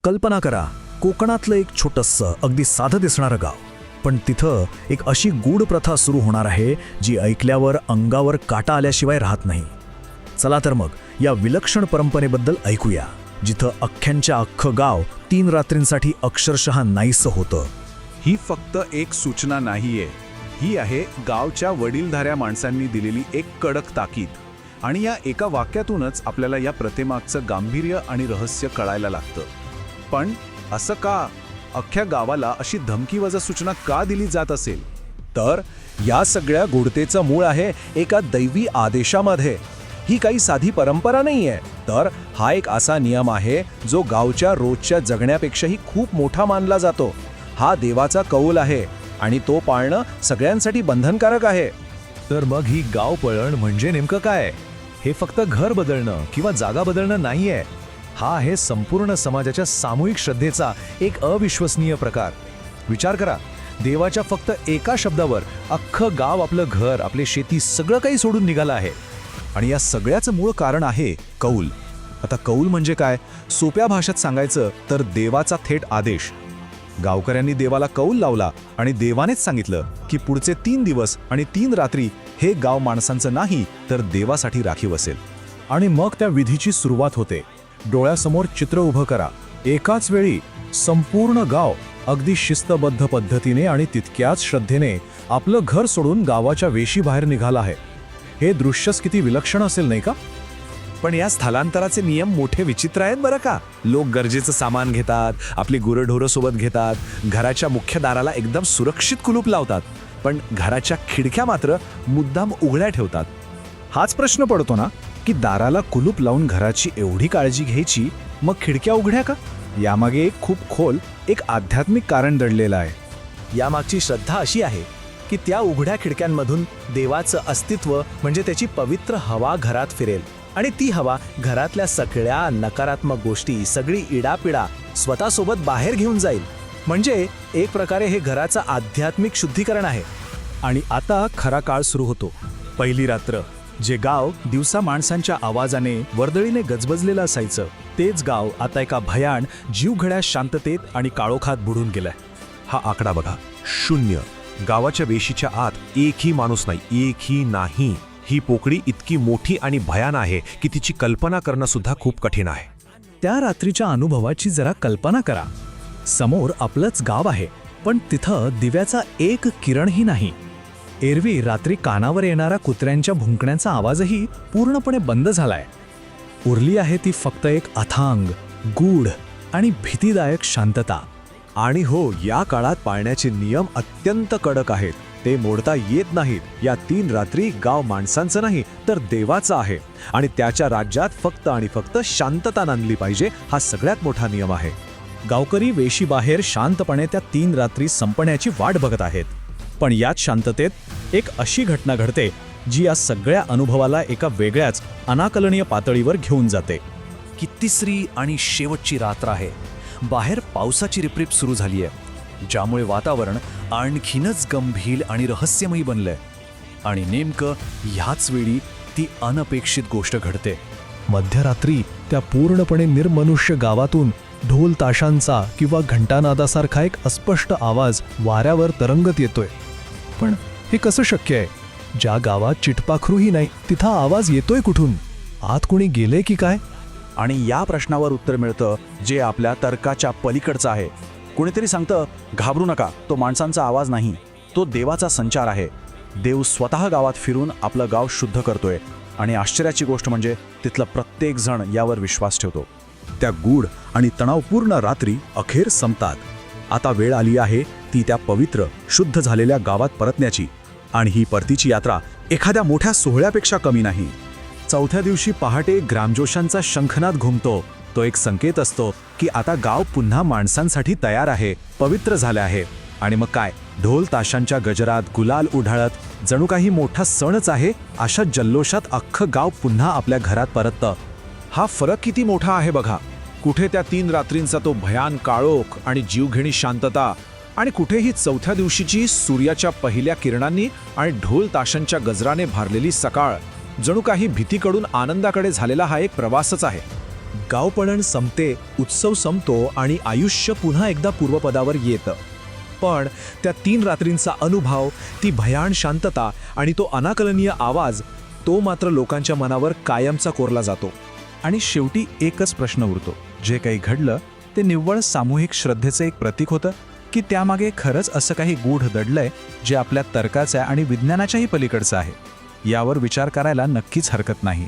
कल्पना करा, कोकणातलं एक छोटंसं अगदी साधं दिसणारं गाव, पण तिथं एक अशी गूढ प्रथा सुरू होणार आहे जी ऐकल्यावर अंगावर काटा आल्याशिवाय राहत नाही. चला तर मग या विलक्षण परंपरेबद्दल ऐकूया, जिथं अख्ख्यांच्या अख्खं गाव 3 रात्रींसाठी अक्षरशः नाहीसं होतं. ही फक्त एक सूचना नाहीये, ही आहे गावच्या वडीलधाऱ्या माणसांनी दिलेली एक कडक ताकीद. आणि या एका वाक्यातूनच आपल्याला या प्रथेमागचं गांभीर्य आणि रहस्य कळायला लागतं. पण असं का? अख्ख्या गावाला अशी धमकीवजा सूचना का दिली जात असेल? तर या सगळ्या गूढतेचं मूळ आहे एका दैवी आदेशामध्ये. ही काही साधी परंपरा नाहीये, तर हा एक असा नियम आहे जो गावच्या रोजच्या जगण्यापेक्षाही खूप मोठा मानला जातो. हा देवाचा कौल आहे आणि तो पाळणं सगळ्यांसाठी बंधनकारक आहे. तर मग ही गाव पळण म्हणजे नेमकं काय? हे फक्त घर बदलणं किंवा जागा बदलणं नाहीये. हा आहे संपूर्ण समाजाच्या सामूहिक श्रद्धेचा एक अविश्वसनीय प्रकार. विचार करा, देवाच्या फक्त एका शब्दावर अख्खं गाव, आपलं घर, आपली शेती, सगळं काही सोडून निघालं आहे. आणि या सगळ्याचं मूळ कारण आहे कौल. आता कौल म्हणजे काय? सोप्या भाषेत सांगायचं तर देवाचा थेट आदेश. गावकऱ्यांनी देवाला कौल लावला आणि देवानेच सांगितलं की पुढचे 3 दिवस आणि 3 रात्री हे गाव माणसांचं नाही तर देवासाठी राखीव असेल. आणि मग त्या विधीची सुरुवात होते. डोळ्यासमोर चित्र उभं करा. एकाच वेळी संपूर्ण गाव अगदी शिस्तबद्ध पद्धतीने आणि तितक्याच श्रद्धेने आपलं घर सोडून गावाच्या वेशीबाहेर निघालं आहे. हे दृश्यच किती विलक्षण असेल, नाही का? पण या स्थलांतराचे नियम मोठे विचित्र आहेत बरं का. लोक गरजेचं सामान घेतात, आपली गुरंढोरं सोबत घेतात, घराच्या मुख्य दाराला एकदम सुरक्षित कुलूप लावतात, पण घराच्या खिडक्या मात्र मुद्दाम उघड्या ठेवतात. हाच प्रश्न पडतो ना की दाराला कुलूप लावून घराची एवढी काळजी घ्यायची, मग खिडक्या उघड्या का? यामागे एक खूप खोल एक आध्यात्मिक कारण दडलेलं आहे. यामागची श्रद्धा अशी आहे की त्या उघड्या खिडक्यांमधून देवाचं अस्तित्व म्हणजे त्याची पवित्र हवा घरात फिरेल आणि ती हवा घरातल्या सगळ्या नकारात्मक गोष्टी, सगळी इडापिडा स्वतःसोबत बाहेर घेऊन जाईल. म्हणजे एक प्रकारे हे घराचं आध्यात्मिक शुद्धीकरण आहे. आणि आता खरा काळ सुरू होतो. पहिली रात्र. जे गाव दिवसा माणसांच्या आवाजाने, वर्दळीने गजबजलेलं असायचं, तेच गाव आता एका भयान, जीवघड्या शांततेत आणि काळोखात बुडून गेलंय. हा आकडा बघा, 0. गावाच्या वेशीच्या आत एकही माणूस नाही, एकही नाही. ही पोकळी इतकी मोठी आणि भयान आहे की तिची कल्पना करणं सुद्धा खूप कठीण आहे. त्या रात्रीच्या अनुभवाची जरा कल्पना करा. समोर आपलंच गाव आहे, पण तिथं दिव्याचा एक किरणही नाही. एरवी रात्री कानावर येणारा कुत्र्यांच्या भुंकण्याचा आवाजही पूर्णपणे बंद झालाय. उरली आहे ती फक्त एक अथांग, गूढ आणि भीतीदायक शांतता. आणि हो, या काळात पाळण्याचे नियम अत्यंत कडक आहेत. ते मोडता येत नाहीत. या 3 रात्री गाव माणसांचं नाही तर देवाचं आहे आणि त्याच्या राज्यात फक्त आणि फक्त शांतता नांदली पाहिजे, हा सगळ्यात मोठा नियम आहे. गावकरी वेशीबाहेर शांतपणे त्या 3 रात्री संपण्याची वाट बघत आहेत. पण याच शांततेत एक अशी घटना घडते जी या सगळ्या अनुभवाला एका वेगळ्याच अनाकलनीय पातळीवर घेऊन जाते. की 3री आणि शेवटची रात्र आहे. बाहेर पावसाची रिपरिप सुरू झाली आहे, ज्यामुळे वातावरण आणखीनच गंभीर आणि रहस्यमयी बनलंय. आणि नेमकं ह्याच वेळी ती अनपेक्षित गोष्ट घडते. मध्यरात्री त्या पूर्णपणे निर्मनुष्य गावातून ढोल ताशांचा किंवा घंटानादासारखा एक अस्पष्ट आवाज वाऱ्यावर तरंगत येतोय. पण हे कसं शक्य आहे? ज्या गावात चिटपाखरूही नाही तिथं आवाज येतोय कुठून? आत कोणी गेले की काय? आणि या प्रश्नावर उत्तर मिळतं जे आपल्या तर्काच्या पलीकडचं आहे. कुणीतरी सांगतं, घाबरू नका, तो माणसांचा आवाज नाही, तो देवाचा संचार आहे. देव स्वतः गावात फिरून आपलं गाव शुद्ध करतोय. आणि आश्चर्याची गोष्ट म्हणजे तिथलं प्रत्येक जण यावर विश्वास ठेवतो. त्या गूढ आणि तणावपूर्ण रात्री अखेर संपतात. आता वेळ आली आहे ती त्या पवित्र, शुद्ध झालेल्या गावात परतण्याची. आणि ही परतीची यात्रा एखाद्या मोठ्या सोहळ्यापेक्षा कमी नाही. 4थ्या दिवशी पहाटे ग्रामजोशांचा शंखनाद घुमतो. तो एक संकेत असतो की आता गाव पुन्हा माणसांसाठी तयार आहे, पवित्र झाले आहे. आणि मग काय, ढोल ताशांच्या गजरात, गुलाल उढाळत जणू काही मोठा सणच आहे, अशा जल्लोषात अख्खं गाव पुन्हा आपल्या घरात परततं. हा फरक किती मोठा आहे बघा. कुठे त्या 3 रात्रींचा तो भयान काळोख आणि जीवघेणी शांतता, आणि कुठेही 4थ्या दिवशीची सूर्याच्या पहिल्या किरणांनी आणि ढोल ताशांच्या गजराने भारलेली सकाळ. जणू काही भीतीकडून आनंदाकडे झालेला हा एक प्रवासच आहे. गावपळण संपते, उत्सव संपतो आणि आयुष्य पुन्हा एकदा पूर्वपदावर येतं. पण त्या 3 रात्रींचा अनुभव, ती भयाण शांतता आणि तो अनाकलनीय आवाज, तो मात्र लोकांच्या मनावर कायमचा कोरला जातो. आणि शेवटी एकच प्रश्न उरतो, जे काही घडलं ते निव्वळ सामूहिक श्रद्धेचं एक प्रतीक होतं, की त्यामागे खरंच असं काही गूढ दडलंय जे आपल्या तर्काच्या आणि विज्ञानाच्याही पलीकडचं आहे. यावर विचार करायला नक्कीच हरकत नाही.